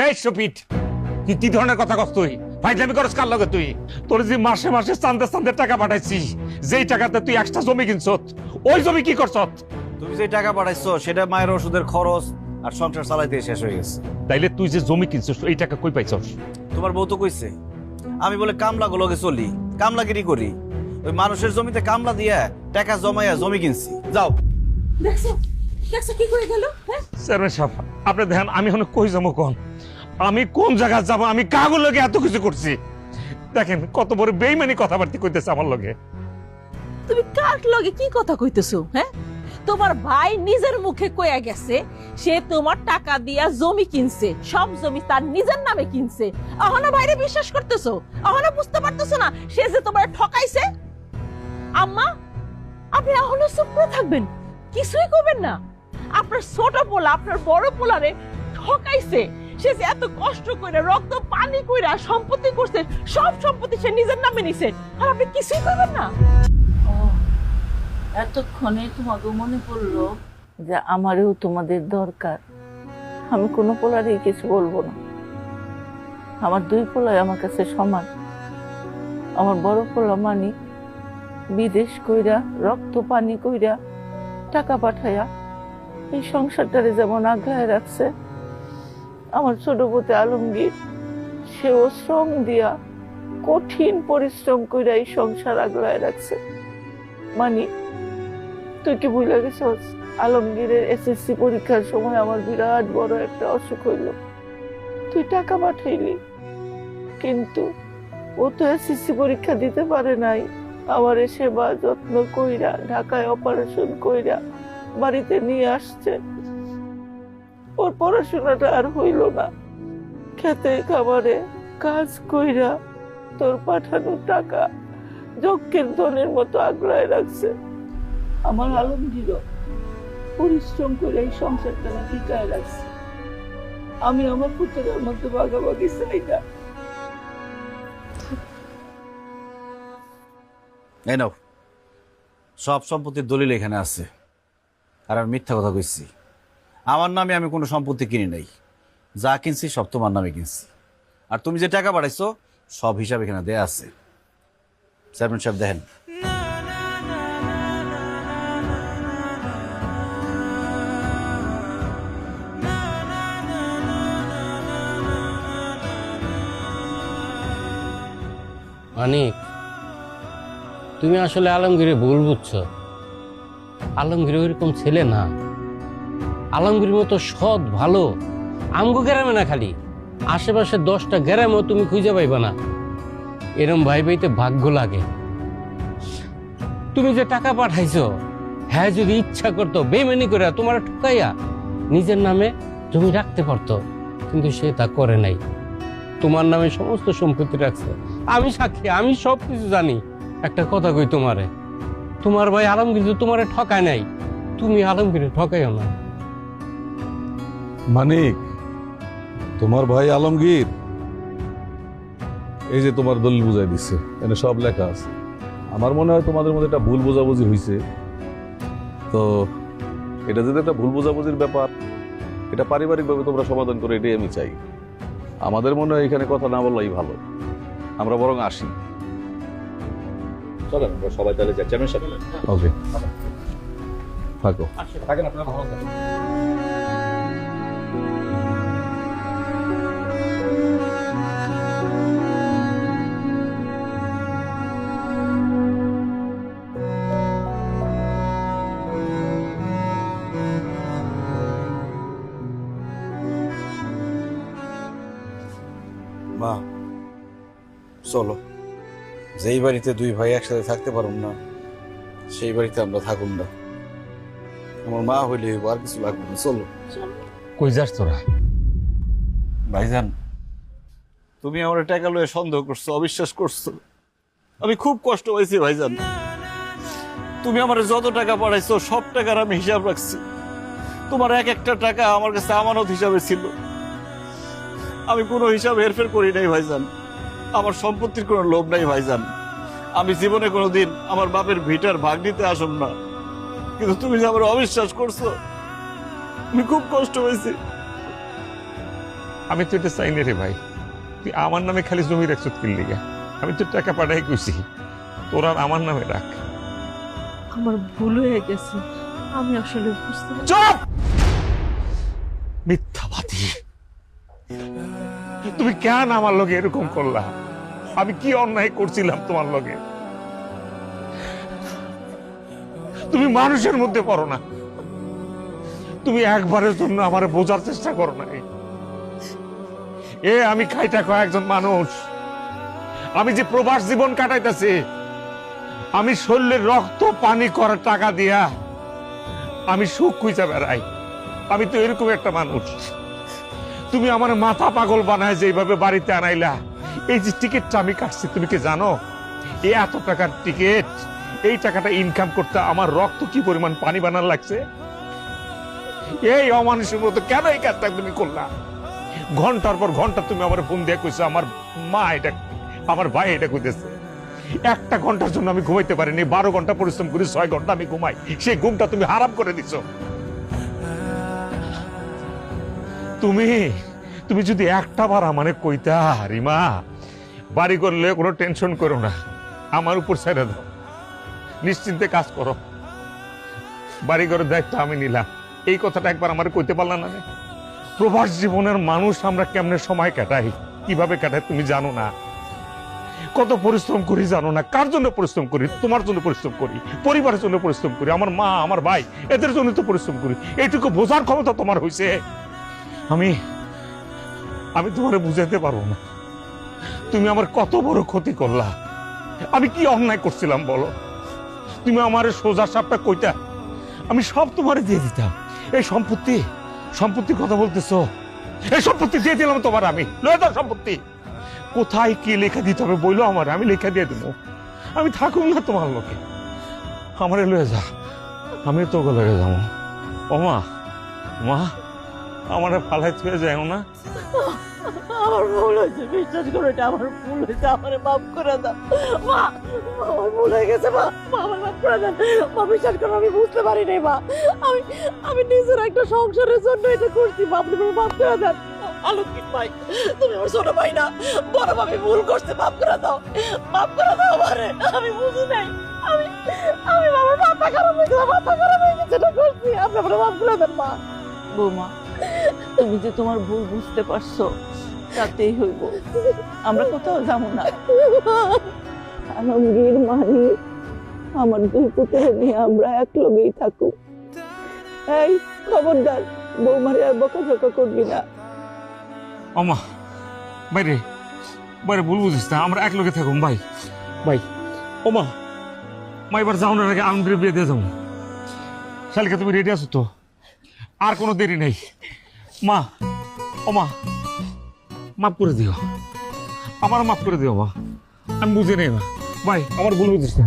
এই সুপিট, তুই কি ধরনের কথা কস? তুই ফাইজলামি করস কার লগে? তুই তোর যে মাসে মাসে চান্দে চান্দে টাকা পাঠাইছিস, যেই টাকাতে তুই এক্সট্রা জমি কিনছত, ওই জমি কি করছত? তুমি যে টাকা পাঠাইছো সেটা মায়ের ওষুধের খরচ আর সংসার চালাইতে শেষ হয়ে গেছে। তাইলে তুই যে জমি কিনছস এই টাকা কই পাইছস? তোমার বউ তো কইছে আমি বলে কামলা গুলোকে চলি, কামলাগিরি করি, ওই মানুষের জমিতে কামলা দিয়া টাকা জমাইয়া জমি কিনছি। যাও। দেখছো দেখছো কি করে গেল? হ্যাঁ চেয়ারম্যান সাহেব, আপনি দেখেন আমি এখন কই যাবো? আমি কোন জায়গায় যাবো? আমি কাগজ লগে এত কিছু করছি, দেখেন কত বড় বেইমানি কথাবার্তা কইতেছে আমার লগে। তুমি কার লগে কি কথা কইতেছো? হ্যাঁ, তোমার ভাই নিজের মুখে কইয়া গেছে সে তোমার টাকা দিয়া জমি কিনছে, সব জমি তার নিজের নামে কিনছে। এখনো বাইরে বিশ্বাস করতেছো? এখনো বুঝতে পারতেছো না সে যে তোমার ঠকাইছে? আম্মা, আপনি এখনো চুপ করে থাকবেন, কিছুই করবেন না? আপনার ছোট পোলা আপনার বড় পোলারে ঠকাইছে, সে যে এত কষ্ট করে রক্ত পানি কইরা সম্পত্তি করছে, সব সম্পত্তি সে নিজের নামে নিছে, আর আপনি কিছুই করবেন না? এতক্ষণে তোমাকে মনে পড়লো যে আমারও তোমাদের দরকার। আমি কোনো পোলারই কিছু বলবো না, আমার দুই পোলাই আমার কাছে সমান। আমার বড় পোলা মানি বিদেশ কইরা রক্ত পানি কইরা টাকা পাঠাইয়া এই সংসারটারে যেমন আগলায় রাখছে, আমার ছোট পুতে আলমগীর সেও শ্রম দিয়া কঠিন পরিশ্রম কইরা এই সংসার আগলায় রাখছে। মানি তুই কি ভুলে গেছস? আলমগীরের এসএসসি পরীক্ষার সময় আমার বিরাট বড় একটা অসুখ হইল, তুই টাকা পাঠাইলি, কিন্তু ও তো এসএসসি পরীক্ষা দিতে পারে নাই। আমার সেবা যত্ন কইরা ঢাকায় অপারেশন কইরা বাড়িতে নিয়ে আসছে। ওর পড়াশোনাটা আর হইল না, খেতে খাবারে কাজ কইরা তোর পাঠানো টাকা যজ্ঞের ধনের মতো আগলায় রাখছে। আমার আলমগীর পরিশ্রম করে এই সংসারটা টিকায় রাখছে। আমি আমার পুত্রের মধ্যে ভাগাভাগি চাই না। এই নাও, সব সম্পত্তির দলিল এখানে আছে। আর আমি মিথ্যা কথা কইছি? আমার নামে আমি কোনো সম্পত্তি কিনি নাই, যা কিনছি সব তোমার নামে কিনছি। আর তুমি যে টাকা পাঠাইছো সব হিসাব এখানে দেয়া আছে। চেয়ারম্যান সাহেব দেখেন। মানিক, তুমি আসলে আলমগীরে ভুল বুঝছো। আলমগীর ওইরকম ছেলে না। আলমগীর মতো সৎ ভালো আমগো গ্রামে না, খালি আশেপাশে 10টা গ্রামেও তুমি খুঁজে পাইবা না। এরম ভাই ভাইতে ভাগ্য লাগে। তুমি যে টাকা পাঠাইছো, হ্যাঁ যদি ইচ্ছা করতো বেমানি করে তোমার ঠকাইয়া নিজের নামে জমি রাখতে পারতো, কিন্তু সে তা করে নাই। তোমার নামে সমস্ত সম্পত্তি রাখছে। আমি সাক্ষী, আমি সব কিছু জানি। একটা কথা কই তোমারে, তোমার ভাই আলমগীর তো তোমারে ঠকায় নাই, তুমি আলমগীরে ঠকাইও না। মানিক, তোমার ভাই আলমগীর এই যে তোমার দলিল বুঝাই দিচ্ছে, এখানে সব লেখা আছে। আমার মনে হয় তোমাদের মধ্যে একটা ভুল বোঝাবুঝি হয়েছে। তো এটা যদি একটা ভুল বোঝাবুঝির ব্যাপার, এটা পারিবারিকভাবে তোমরা সমাধান করে, এটাই আমি চাই। আমাদের মনে হয় এখানে কথা না বললেই ভালো, আমরা বরং আসি। চলেন আমরা সবাই তাহলে যাই। চেয়ারম্যান সাহেব ওকে, থাকো। থাকেন আপনারা, ভালো থাকেন। মা চলো, যেই বাড়িতে দুই ভাই একসাথে থাকতে পারুম না সেই বাড়িতে আমরা থাকুন না। আমার মা হইলে আর কিছু লাগবে না, চলো। কই যাস তোরা? ভাইজান, তুমি আমার টাকা লয়ে সন্দেহ করছো, অবিশ্বাস করছো, আমি খুব কষ্ট পাইছি ভাইজান। তুমি আমার যত টাকা পাঠাইছো সব টাকার আমি হিসাব রাখছি। তোমার এক একটা টাকা আমার কাছে আমানত হিসাবে ছিল, আমি কোনো হিসাব হেরফের করি নাই ভাইজান। আমার সম্পত্তির কোনো লোভ নাই ভাইজান। আমি জীবনে কোনোদিন আমার বাপের ভিটার ভাগ নিতে আসুম না, কিন্তু তুমি যে আমার অবিশ্বাস করছো, আমি খুব কষ্ট হয়েছি। আমি তো এটা চাই না রে ভাই, তুই আমার নামে খালি জমি রাখছ কিনলি গা, আমি তো টাকা পাঠাই কইছি, তোর আর আমার নামে রাখ। আমার ভুল হয়ে গেছে, আমি আসলে বুঝতে চুপ! মিথ্যাবাদী! তুমি কেন আমার লগে এরকম করলা? আমি কি অন্যায় করছিলাম তোমার লগে? তুমি মানুষের মধ্যে পড়ো না, তুমি একবারের জন্য আমার বোঝার চেষ্টা করো না। আমি খাইটা খাওয়া একজন মানুষ, আমি যে প্রবাস জীবন কাটাইতেছি, আমি শরীরের রক্ত পানি করার টাকা দিয়া আমি সুখ খুঁজে বেড়াই, আমি তো এরকম একটা মানুষ। তুমি আমার মাথা পাগল বানায় যে এইভাবে বাড়িতে আনাইলা, এই যে টিকিটটা আমি কাটছি, তুমি কি জানো এই এত টাকার টিকিট, এই টাকাটা ইনকাম করতে আমার রক্ত কি পরিমাণ পানি বানার লাগছে? এই অমানুষের মতো কেন এই কাজটা তুমি করলা? ঘন্টার পর ঘন্টা তুমি আমার ফোন দিয়ে কইছো আমার মা এটা, আমার ভাই এটা কইতেছে। একটা ঘন্টার জন্য আমি ঘুমাইতে পারিনি, 12 ঘন্টা পরিশ্রম করি, 6 ঘন্টা আমি ঘুমাই, সেই ঘুমটা তুমি হারাম করে দিছো। তুমি যদি একটা বার আমারে কইতা রিমা বাড়ি করলে কোনো টেনশন করো না, আমার উপর ছেড়ে দাও, নিশ্চিন্তে কাজ করো, বাড়ি ঘরের দায়িত্ব আমি নিলাম, এই কথাটা একবার আমার কইতে পারলাম না? প্রবাস জীবনের মানুষ আমরা কেমনে সময় কাটাই, কিভাবে কাটাই তুমি জানো না? কত পরিশ্রম করি জানো না? কার জন্য পরিশ্রম করি? তোমার জন্য পরিশ্রম করি, পরিবারের জন্য পরিশ্রম করি, আমার মা আমার ভাই এদের জন্য তো পরিশ্রম করি। এইটুকু বোঝার ক্ষমতা তোমার হয়েছে? আমি তোমারে বুঝাতে পারবো না, তুমি আমার কত বড় ক্ষতি করলা। আমি কি অন্যায় করছিলাম বলো? তুমি আমার সোজা সাপটা কইতা, আমি সব তোমারে দিয়ে দিতাম। এই সম্পত্তির কথা বলতেছো, এই সম্পত্তি দিয়ে দিলাম তোমার, আমি লয়ে দাও সম্পত্তি। কোথায় কি লেখা দিতে হবে বইলো আমার, আমি লেখা দিয়ে দেবো। আমি থাকুম না তোমার লোকে, আমারে লয়ে যা, আমি তোকে লয়ে যাবো। ও মা, মা আমারে ফালাই থুয়ে যায় না। আমার ভুল হয়েছে, বিশ্বাস করো এটা আমার ভুল হয়েছে, আমার মাফ করে দাও মা, আমার ভুল হয়ে গেছে মা, আমার মাফ করে দেন মা, বিশ্বাস করো আমি বুঝতে পারি নাই মা, আমি নিজের একটা সংসারের জন্য এটা করছি মা, আপনি মাফ করে দেন। আলোকিত ভাই, তুমি আমার ছোট ভাই না, বড় ভাবে ভুল করতে, মাফ করে দাও আমারে, আমি বুঝি নাই, আমি আমার মাথা খারাপ হয়ে গেছে, এটা করছি, আপনি আমার মাফ করে দেন মা। বৌমা, তুমি যে তোমার ভুল বুঝতে পারছো তাতেই হইব, আমরা কোথাও যাবো না। আলমগীর, মানি, আমার 2 পুত্র নিয়ে আমরা এক লগেই থাকু। এই খবরদার, বৌমারে আর বকাঝকা করবি না। আমা বাইরে বাইরে ভুল বুঝিস না, আমরা এক লগে থাকুম ভাই। ওমা মা এবার যাওয়ার আগে আলমগীরের বিয়ে দিয়ে যাবো। শালিকা তুমি রেডি আছো তো? আর কোনো দেরি নেই মা। ওমা মাফ করে দিও, আমার মাফ করে দিও মা, আমি বুঝে নেই মা। ভাই আমার ভুল বুঝিস না।